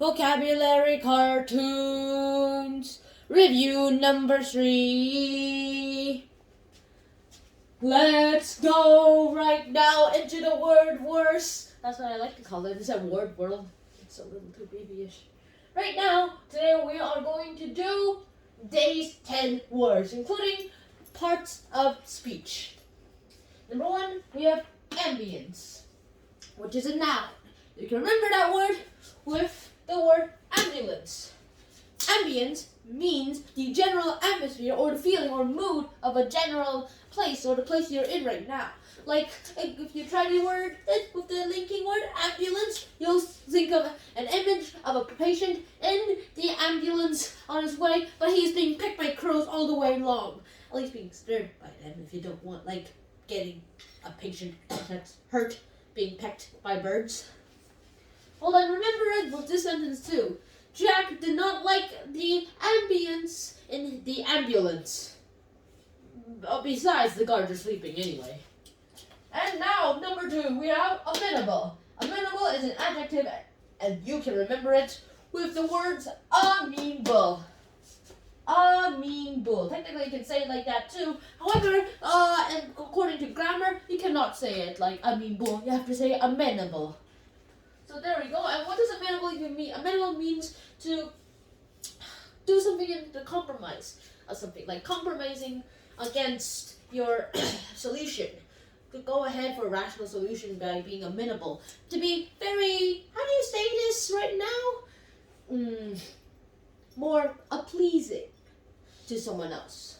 Vocabulary cartoons. Review number 3. Let's go right now into the word worse. That's what I like to call it. It's a word world. It's a little too babyish. Right now, today we are going to do day's 10 words, including parts of speech. Number 1, we have ambience, which is a noun. You can remember that word with the word ambulance. Ambience means the general atmosphere or the feeling or mood of a general place or the place you're in right now. Like, if you try the word with the linking word ambulance, you'll think of an image of a patient in the ambulance on his way, but he's being picked by crows all the way along. At least being stirred by them if you don't want, like, getting a patient that's hurt being pecked by birds. Hold on, remember it with this sentence too. Jack did not like the ambience in the ambulance. Besides, the guards are sleeping anyway. And now, number 2, we have amenable. Amenable is an adjective, and you can remember it with the words amenable. Amenable. Technically, you can say it like that too. However, and according to grammar, you cannot say it like amenable. You have to say amenable. So there we go. And what does amenable even mean? Amenable means to do something in the compromise of something, like compromising against your solution. Go ahead for a rational solution by being amenable. To be very, how do you say this right now? More pleasing to someone else.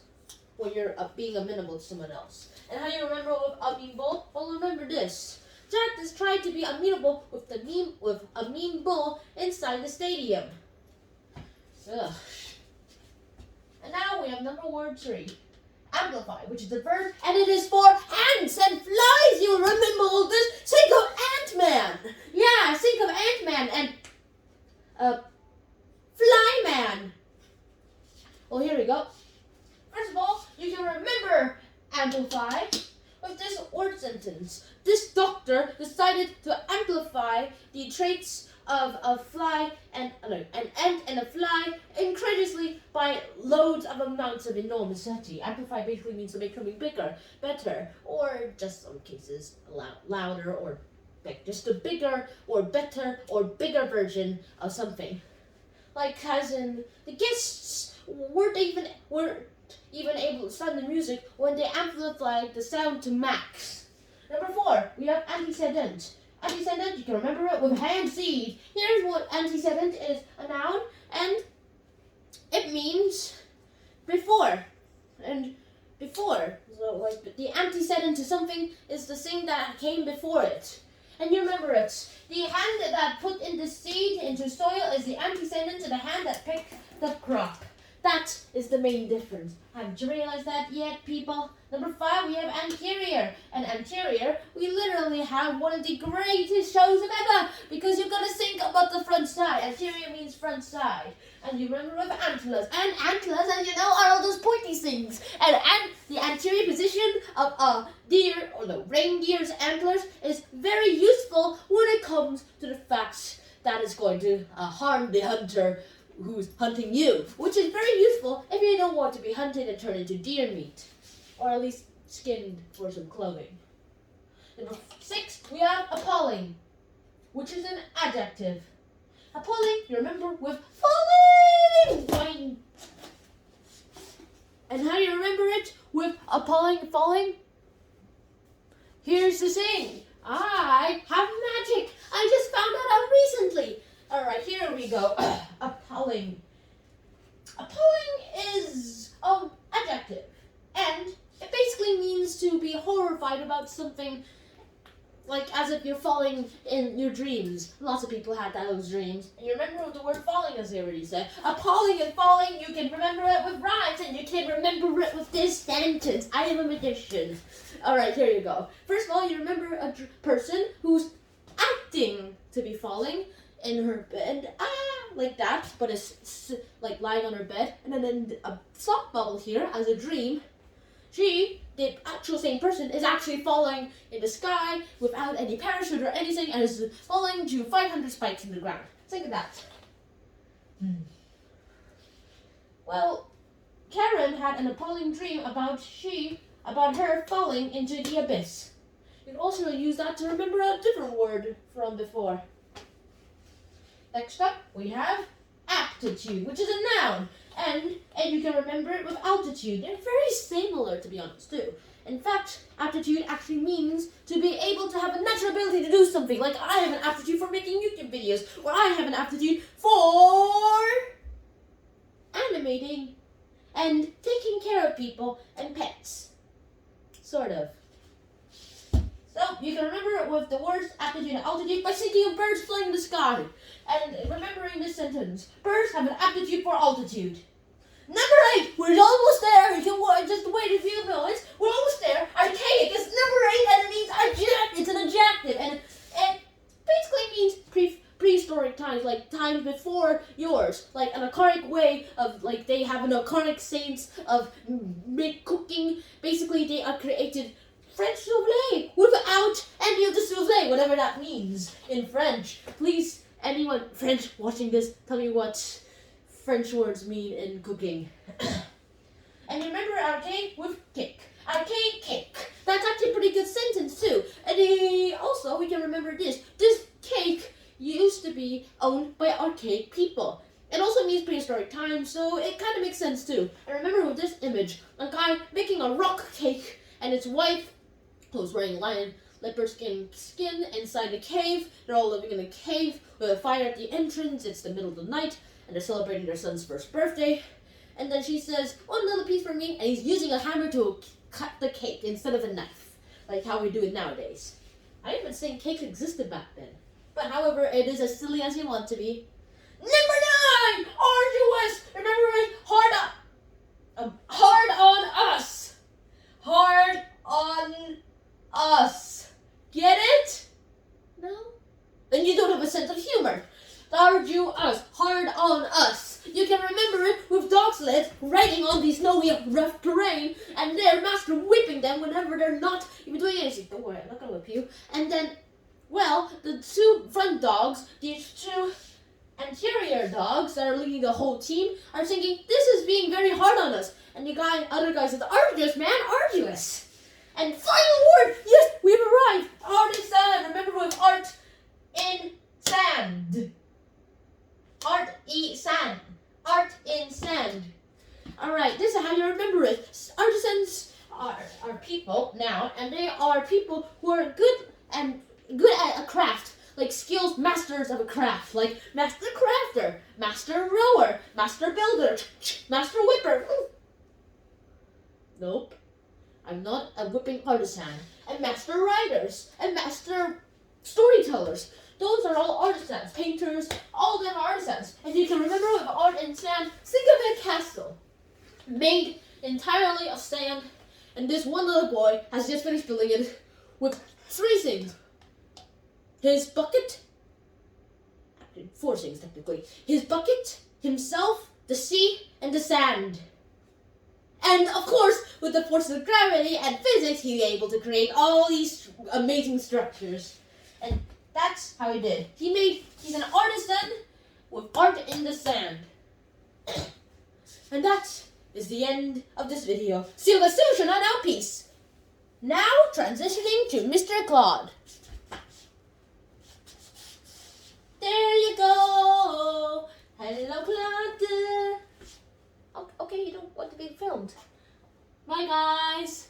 When you're being amenable to someone else. And how do you remember with amenable? Well, remember this. Jack has tried to be amenable with a mean bull inside the stadium. Ugh. And now we have number word 3. Amplify, which is a verb, and it is for ants and flies. You'll remember all this. Think of Ant-Man. Yeah, think of Ant-Man and Flyman. Well, here we go. First of all, you can remember amplify with this word sentence. This doctor decided to amplify the traits of a fly and an ant and a fly incredulously by loads of amounts of enormity. Amplify basically means to make something bigger, better, or just some cases louder, or like just a bigger or better or bigger version of something. Like as in the guests weren't even able to sound the music when they amplified the sound to max. Number 4, we have antecedent. Antecedent, you can remember it with hand seed. Here's what antecedent is: a noun, and it means before. And before, so like the antecedent to something is the thing that came before it. And you remember it. The hand that put in the seed into soil is the antecedent to the hand that picked the crop. That is the main difference. Haven't you realized that yet, people? Number 5, we have anterior. And anterior, we literally have one of the greatest shows of ever, because you've got to think about the front side. Anterior means front side. And you remember with antlers. And antlers, as you know, are all those pointy things. And the anterior position of a deer, or the reindeer's antlers, is very useful when it comes to the fact that it's going to harm the hunter who's hunting you, which is very useful if you don't want to be hunted and turned into deer meat, or at least skinned for some clothing. Number 6, we have appalling, which is an adjective. Appalling, you remember with falling, wine. And how do you remember it with appalling, falling? Here's the thing. I have magic. I just found that out recently. Alright, here we go. Appalling. Appalling is adjective. And it basically means to be horrified about something, like as if you're falling in your dreams. Lots of people had those dreams. And you remember the word falling, as I already said. Appalling and falling, you can remember it with rhymes, and you can remember it with this sentence. I am a magician. Alright, here you go. First of all, you remember a person who's acting to be falling in her bed, like that, but it's like lying on her bed, and then in a thought bubble here as a dream, the actual same person, is actually falling in the sky without any parachute or anything, and is falling to 500 spikes in the ground. Think of that. Well, Karen had an appalling dream about her falling into the abyss. You can also use that to remember a different word from before. Next up, we have aptitude, which is a noun. And you can remember it with altitude. They're very similar, to be honest, too. In fact, aptitude actually means to be able to have a natural ability to do something. Like I have an aptitude for making YouTube videos, or I have an aptitude for animating and taking care of people and pets. Sort of. So, you can remember it with the words aptitude and altitude by thinking of birds flying in the sky. And remembering this sentence, birds have an aptitude for altitude. Number 8, we're almost there. You can just wait a few moments. We're almost there. Archaic is number 8 and it means it's an adjective. And it basically means prehistoric times, like times before yours. Like an archaic way of, like they have an archaic sense of cooking. Basically, they are created French souffle without any of the souffle, whatever that means in French. Please, anyone French watching this, tell me what French words mean in cooking. And remember archaic with kick. Archaic kick. That's actually a pretty good sentence too. And also, we can remember this. This cake used to be owned by archaic people. It also means prehistoric times, so it kind of makes sense too. And remember with this image, a guy making a rock cake and his wife, who's wearing lion leopard skin inside a cave. They're all living in a cave with a fire at the entrance. It's the middle of the night, and they're celebrating their son's first birthday. And then she says, "One little piece for me," and he's using a hammer to cut the cake instead of a knife, like how we do it nowadays. I didn't even think cakes existed back then. But however, it is as silly as you want to be. Number 9! Arduous! Remember it? Hard on us! Hard on us. Get it? No? Then you don't have a sense of humor. Arduous, hard on us. You can remember it with dog sleds riding on the snowy, rough terrain, and their master whipping them whenever they're not even doing anything. Don't worry, I'm not gonna whip you. And then, well, the 2 front dogs, these 2 anterior dogs that are leading the whole team, are thinking, this is being very hard on us. And the other guy says, arduous, man, arduous. And final word, yes, we've arrived. Art in sand. Remember with art in sand. Sand. Art in sand. Alright, this is how you remember it. Artisans are people now, and they are people who are good at a craft. Like skilled masters of a craft. Like master crafter, master rower, master builder, master whipper. Nope. I'm not a whipping artisan. And master writers. And master storytellers. Those are all artisans. Painters. All of them are artisans. And you can remember with art and sand, think of a castle. Made entirely of sand. And this one little boy has just finished building it with 3 things. His bucket. Actually, 4 things technically. His bucket, himself, the sea, and the sand. And of course, with the forces of gravity and physics, he was able to create all these amazing structures. And that's how he did. He's an artisan with art in the sand. And that is the end of this video. See you guys soon, now peace. Now, transitioning to Mr. Claude. There you go. Hello, Claude. Okay, you don't want to be filmed. Bye, guys.